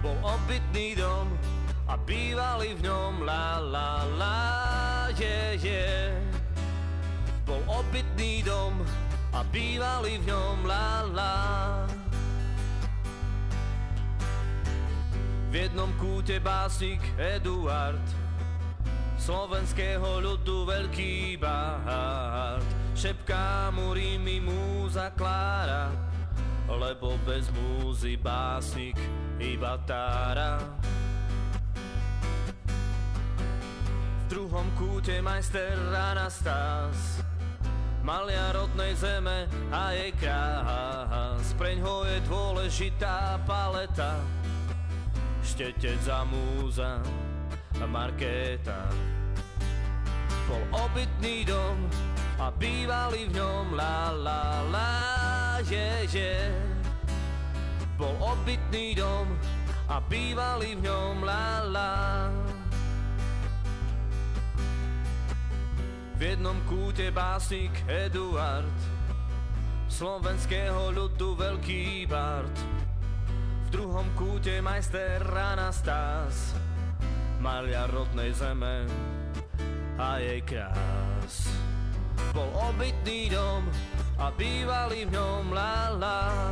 Bol obytný dom a bývali v ňom la la la, yeah, yeah. Bol obytný dom a bývali v ňom la la. V jednom kúte básnik Eduard, slovenského ľudu veľký bard, šepká mu rímy múza Klára, lebo bez múzy básnik iba tára. V druhom kúte majster Anastás, maliar rodnej zeme a jej krás, preňho je dôležitá paleta, štetec a múza a Markéta. Bol obytný dom a bývali v ňom la la la, yeah, yeah. Bol obytný dom a bývali v ňom la la. V jednom kúte básnik Eduard, slovenského ľudu veľký bard, v druhom kúte majster Anastás, maliar rodnej zeme a jej krás. Bol obytný dom a bývali v ňom la la.